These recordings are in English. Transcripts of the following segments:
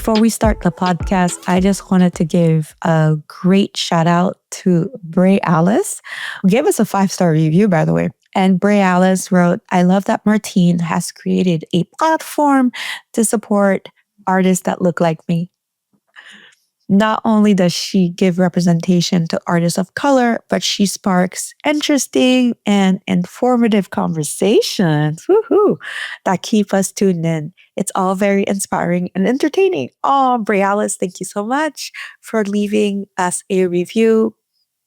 Before we start the podcast, I just wanted to give a great shout out to Bray Alice, who gave us a 5-star review, by the way. And Bray Alice wrote, I love that Martine has created a platform to support artists that look like me. Not only does she give representation to artists of color, but she sparks interesting and informative conversations that keep us tuned in. It's all very inspiring and entertaining. Oh, Bray Alice, thank you so much for leaving us a review.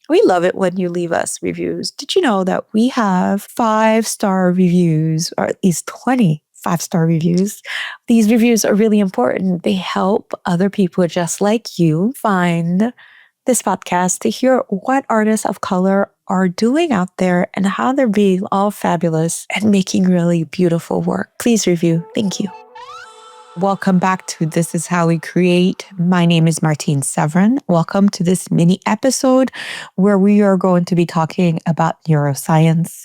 We love it when you leave us reviews. Did you know that we have 5-star reviews, or at least 20 5-star reviews? These reviews are really important. They help other people just like you find this podcast to hear what artists of color are doing out there and how they're being all fabulous and making really beautiful work. Please review. Thank you. Welcome back to This Is How We Create. My name is Martine Severin. Welcome to this mini episode where we are going to be talking about neuroscience.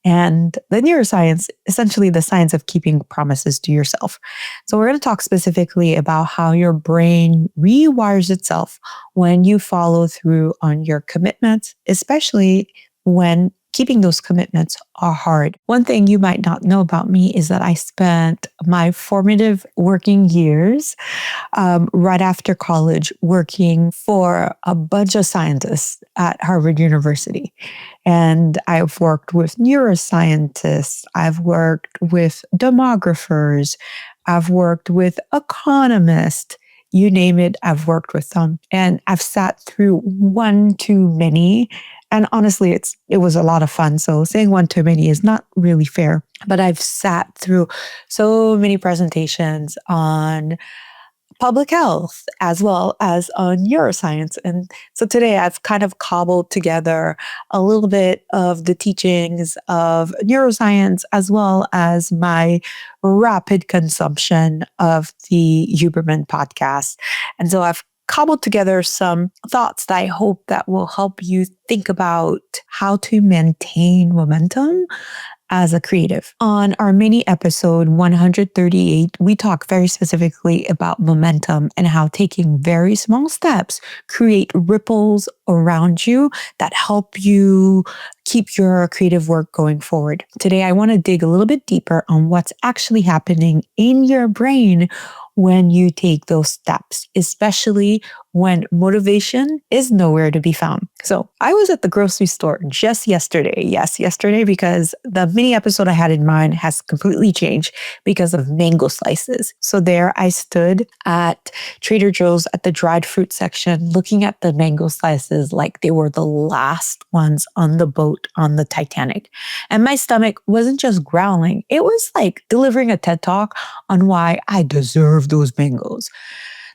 And the neuroscience, essentially the science of keeping promises to yourself. So we're going to talk specifically about how your brain rewires itself when you follow through on your commitments, especially when keeping those commitments are hard. One thing you might not know about me is that I spent my formative working years right after college working for a bunch of scientists at Harvard University. And I've worked with neuroscientists, I've worked with demographers, I've worked with economists, you name it, I've worked with them. And I've sat through one too many. And honestly, it was a lot of fun. So saying one too many is not really fair. But I've sat through so many presentations on public health as well as on neuroscience. And so today I've kind of cobbled together a little bit of the teachings of neuroscience as well as my rapid consumption of the Huberman podcast. And so I've cobbled together some thoughts that I hope that will help you think about how to maintain momentum as a creative. On our mini episode 138, we talk very specifically about momentum and how taking very small steps create ripples around you that help you keep your creative work going forward. Today, I want to dig a little bit deeper on what's actually happening in your brain when you take those steps, especially when motivation is nowhere to be found. So I was at the grocery store just yesterday. Yes, yesterday, because the mini episode I had in mind has completely changed because of mango slices. So there I stood at Trader Joe's at the dried fruit section, looking at the mango slices like they were the last ones on the boat on the Titanic. And my stomach wasn't just growling. It was like delivering a TED Talk on why I deserve those mangoes.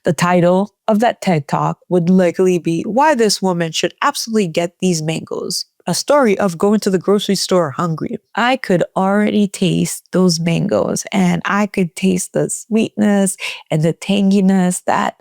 The title of that TED Talk would likely be Why This Woman Should Absolutely Get These Mangoes. A story of going to the grocery store hungry. I could already taste those mangoes and I could taste the sweetness and the tanginess that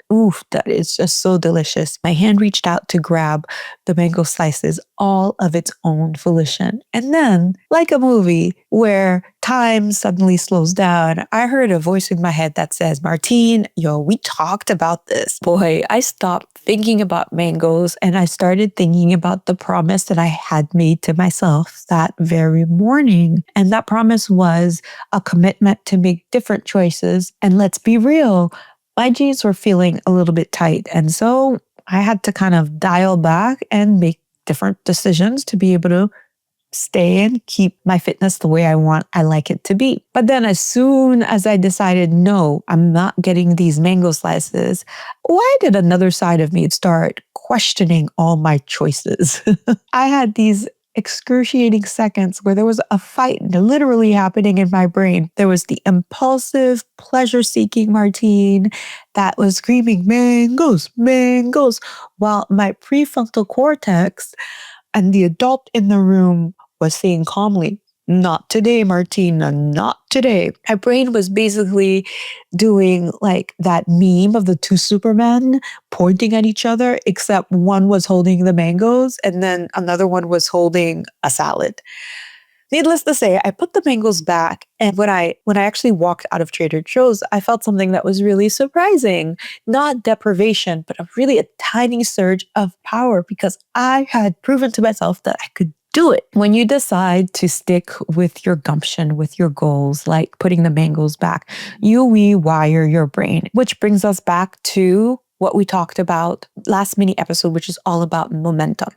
is just so delicious. My hand reached out to grab the mango slices all of its own volition. And then, like a movie where time suddenly slows down, I heard a voice in my head that says, Martine, we talked about this. Boy, I stopped thinking about mangoes and I started thinking about the promise that I had made to myself that very morning. And that promise was a commitment to make different choices. And let's be real, my jeans were feeling a little bit tight. And so I had to kind of dial back and make different decisions to be able to stay and keep my fitness the way I like it to be. But then as soon as I decided, no, I'm not getting these mango slices, why did another side of me start questioning all my choices? I had these excruciating seconds where there was a fight literally happening in my brain. There was the impulsive, pleasure-seeking Martine that was screaming, mangoes, mangoes, while my prefrontal cortex and the adult in the room was saying calmly, not today, Martina, not today. My brain was basically doing like that meme of the two Supermen pointing at each other, except one was holding the mangoes and then another one was holding a salad. Needless to say, I put the mangoes back. And when I actually walked out of Trader Joe's, I felt something that was really surprising. Not deprivation, but a tiny surge of power because I had proven to myself that I could do it. When you decide to stick with your gumption, with your goals, like putting the mangoes back, you rewire your brain, which brings us back to what we talked about last mini episode, which is all about momentum.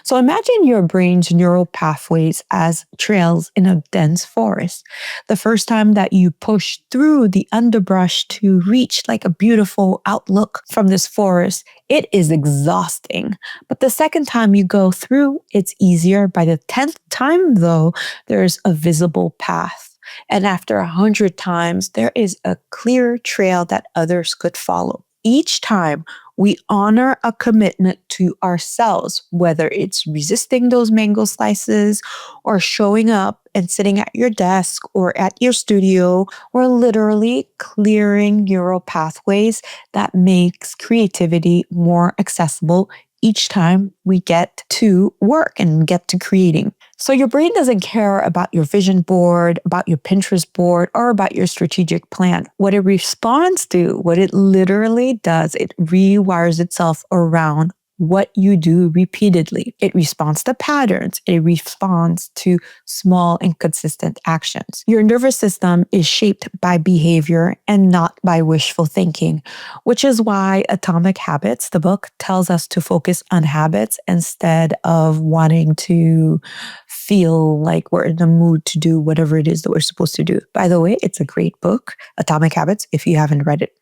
So imagine your brain's neural pathways as trails in a dense forest. The first time that you push through the underbrush to reach like a beautiful outlook from this forest, it is exhausting. But the second time you go through, it's easier. By the 10th time, though, there's a visible path. And after 100 times, there is a clear trail that others could follow. Each time we honor a commitment to ourselves, whether it's resisting those mango slices or showing up and sitting at your desk or at your studio or literally clearing neural pathways that makes creativity more accessible each time we get to work and get to creating. So your brain doesn't care about your vision board, about your Pinterest board, or about your strategic plan. What it responds to, what it literally does, it rewires itself around what you do repeatedly. It responds to patterns. It responds to small and consistent actions. Your nervous system is shaped by behavior and not by wishful thinking, which is why Atomic Habits, the book, tells us to focus on habits instead of wanting to feel like we're in the mood to do whatever it is that we're supposed to do. By the way, it's a great book, Atomic Habits, if you haven't read it.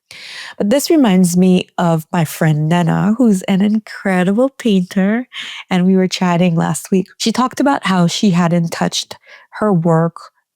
But this reminds me of my friend Nena, who's an incredible painter. And we were chatting last week. She talked about how she hadn't touched her work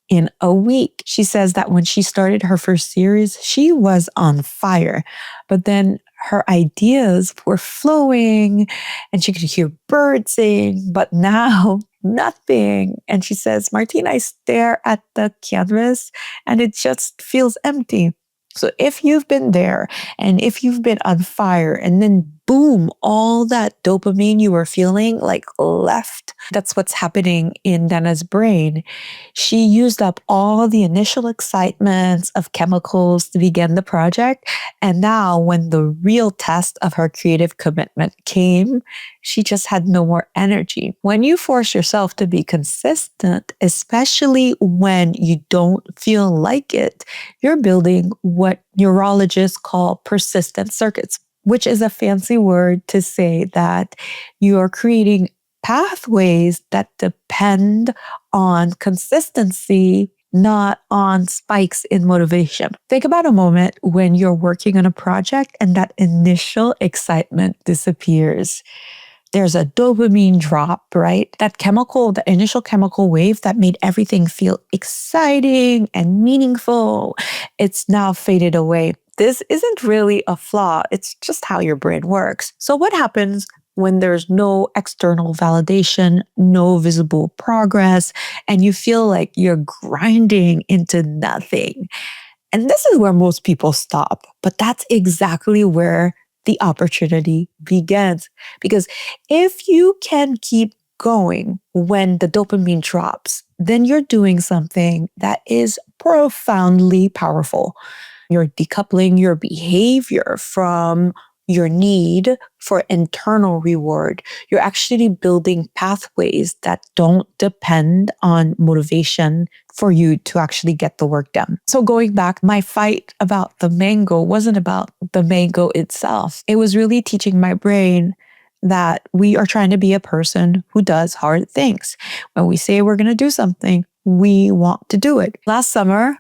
in a week. She says that when she started her first series, she was on fire. But then her ideas were flowing and she could hear birds sing, but now nothing. And she says, Martine, I stare at the canvas and it just feels empty. So if you've been there and if you've been on fire and then boom, all that dopamine you were feeling like left, that's what's happening in Dana's brain. She used up all the initial excitements of chemicals to begin the project. And now when the real test of her creative commitment came, she just had no more energy. When you force yourself to be consistent, especially when you don't feel like it, you're building what neurologists call persistent circuits, which is a fancy word to say that you are creating pathways that depend on consistency, not on spikes in motivation. Think about a moment when you're working on a project and that initial excitement disappears. There's a dopamine drop, right? That chemical, the initial chemical wave that made everything feel exciting and meaningful, it's now faded away. This isn't really a flaw. It's just how your brain works. So what happens when there's no external validation, no visible progress, and you feel like you're grinding into nothing? And this is where most people stop, but that's exactly where the opportunity begins. Because if you can keep going when the dopamine drops, then you're doing something that is profoundly powerful. You're decoupling your behavior from your need for internal reward. You're actually building pathways that don't depend on motivation for you to actually get the work done. So going back, my fight about the mango wasn't about the mango itself. It was really teaching my brain that we are trying to be a person who does hard things. When we say we're going to do something, we want to do it. Last summer,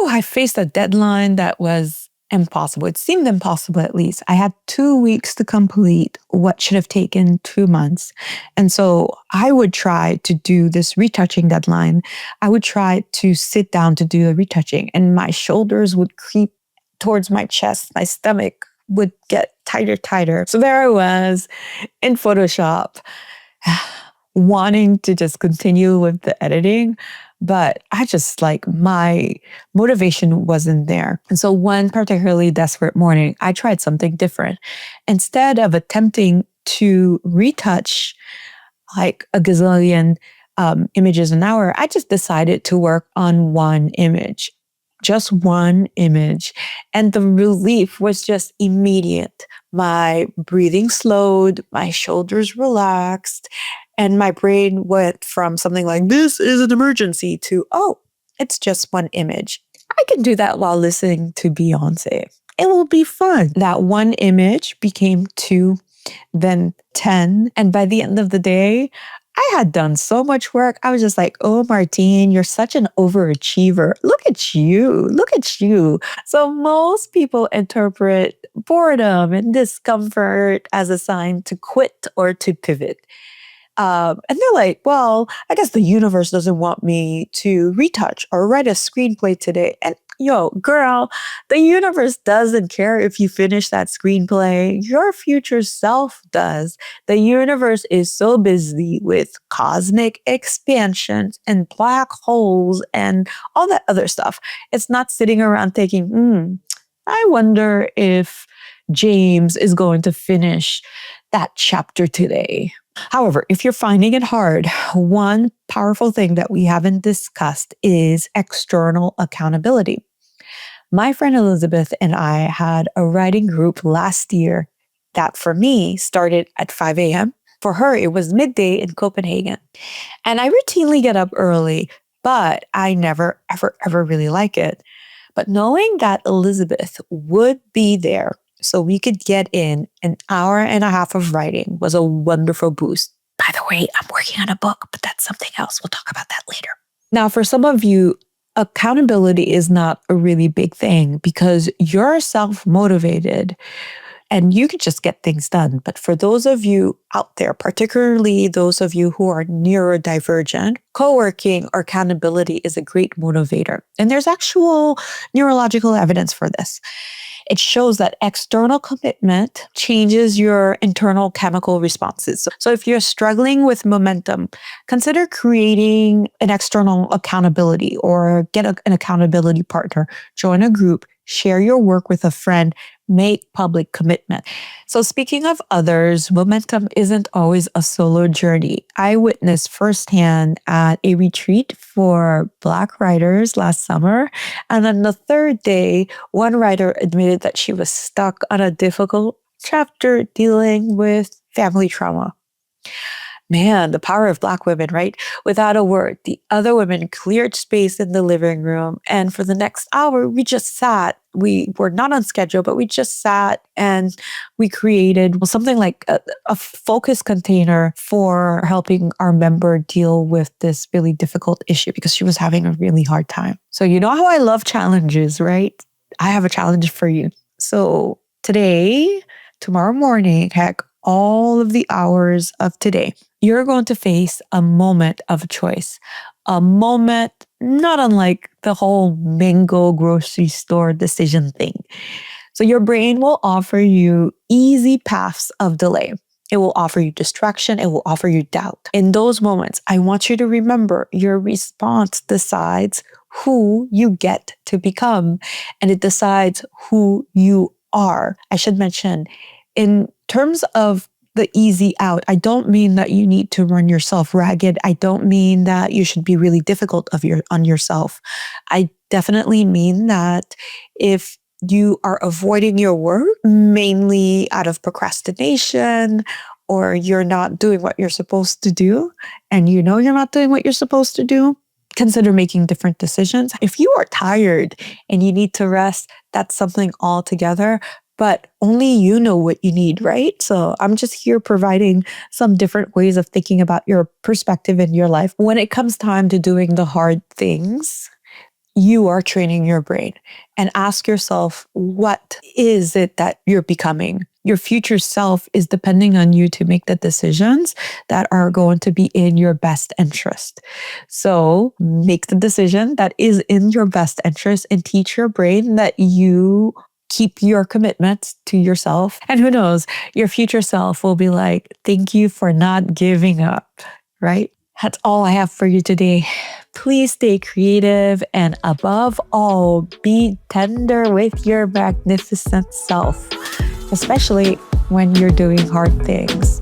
I faced a deadline that was impossible. It seemed impossible, at least. I had 2 weeks to complete what should have taken 2 months. And so I would try to do this retouching deadline. I would try to sit down to do a retouching, and my shoulders would creep towards my chest. My stomach would get tighter. So there I was in Photoshop, wanting to just continue with the editing. But my motivation wasn't there. And so one particularly desperate morning, I tried something different. Instead of attempting to retouch like a gazillion images an hour, I just decided to work on one image, just one image. And the relief was just immediate. My breathing slowed, my shoulders relaxed, and my brain went from something like, this is an emergency, to, oh, it's just one image. I can do that while listening to Beyonce. It will be fun. That one image became 2, then 10. And by the end of the day, I had done so much work. I was just like, oh, Martine, you're such an overachiever. Look at you. Look at you. So most people interpret boredom and discomfort as a sign to quit or to pivot. And they're like, well, I guess the universe doesn't want me to retouch or write a screenplay today. And yo, girl, the universe doesn't care if you finish that screenplay. Your future self does. The universe is so busy with cosmic expansions and black holes and all that other stuff. It's not sitting around thinking, I wonder if James is going to finish that chapter today. However, if you're finding it hard, one powerful thing that we haven't discussed is external accountability. My friend Elizabeth and I had a writing group last year that for me started at 5 a.m. For her, it was midday in Copenhagen. And I routinely get up early, but I never, ever really like it. But knowing that Elizabeth would be there so we could get in an hour and a half of writing was a wonderful boost. By the way, I'm working on a book, but that's something else. We'll talk about that later. Now, for some of you, accountability is not a really big thing because you're self-motivated and you can just get things done. But for those of you out there, particularly those of you who are neurodivergent, co-working or accountability is a great motivator. And there's actual neurological evidence for this. It shows that external commitment changes your internal chemical responses. So if you're struggling with momentum, consider creating an external accountability or get an accountability partner, join a group, share your work with a friend, make public commitment. So speaking of others, momentum isn't always a solo journey. I witnessed firsthand at a retreat for Black writers last summer. And on the third day, one writer admitted that she was stuck on a difficult chapter dealing with family trauma. Man, the power of Black women, right? Without a word, the other women cleared space in the living room. And for the next hour, we just sat. We were not on schedule, but we just sat and we created something like a focus container for helping our member deal with this really difficult issue because she was having a really hard time. So you know how I love challenges, right? I have a challenge for you. So today, tomorrow morning, heck, all of the hours of today, you're going to face a moment of choice, a moment not unlike the whole mango grocery store decision thing. So your brain will offer you easy paths of delay. It will offer you distraction. It will offer you doubt. In those moments, I want you to remember your response decides who you get to become, and it decides who you are. I should mention, in terms of the easy out, I don't mean that you need to run yourself ragged. I don't mean that you should be really difficult on yourself. I definitely mean that if you are avoiding your work, mainly out of procrastination, or you're not doing what you're supposed to do, and you know you're not doing what you're supposed to do, consider making different decisions. If you are tired and you need to rest, that's something altogether. But only you know what you need, right? So I'm just here providing some different ways of thinking about your perspective in your life. When it comes time to doing the hard things, you are training your brain. And ask yourself, what is it that you're becoming? Your future self is depending on you to make the decisions that are going to be in your best interest. So make the decision that is in your best interest and teach your brain that you keep your commitments to yourself. And who knows, your future self will be like, thank you for not giving up, right? That's all I have for you today. Please stay creative and above all, be tender with your magnificent self, especially when you're doing hard things.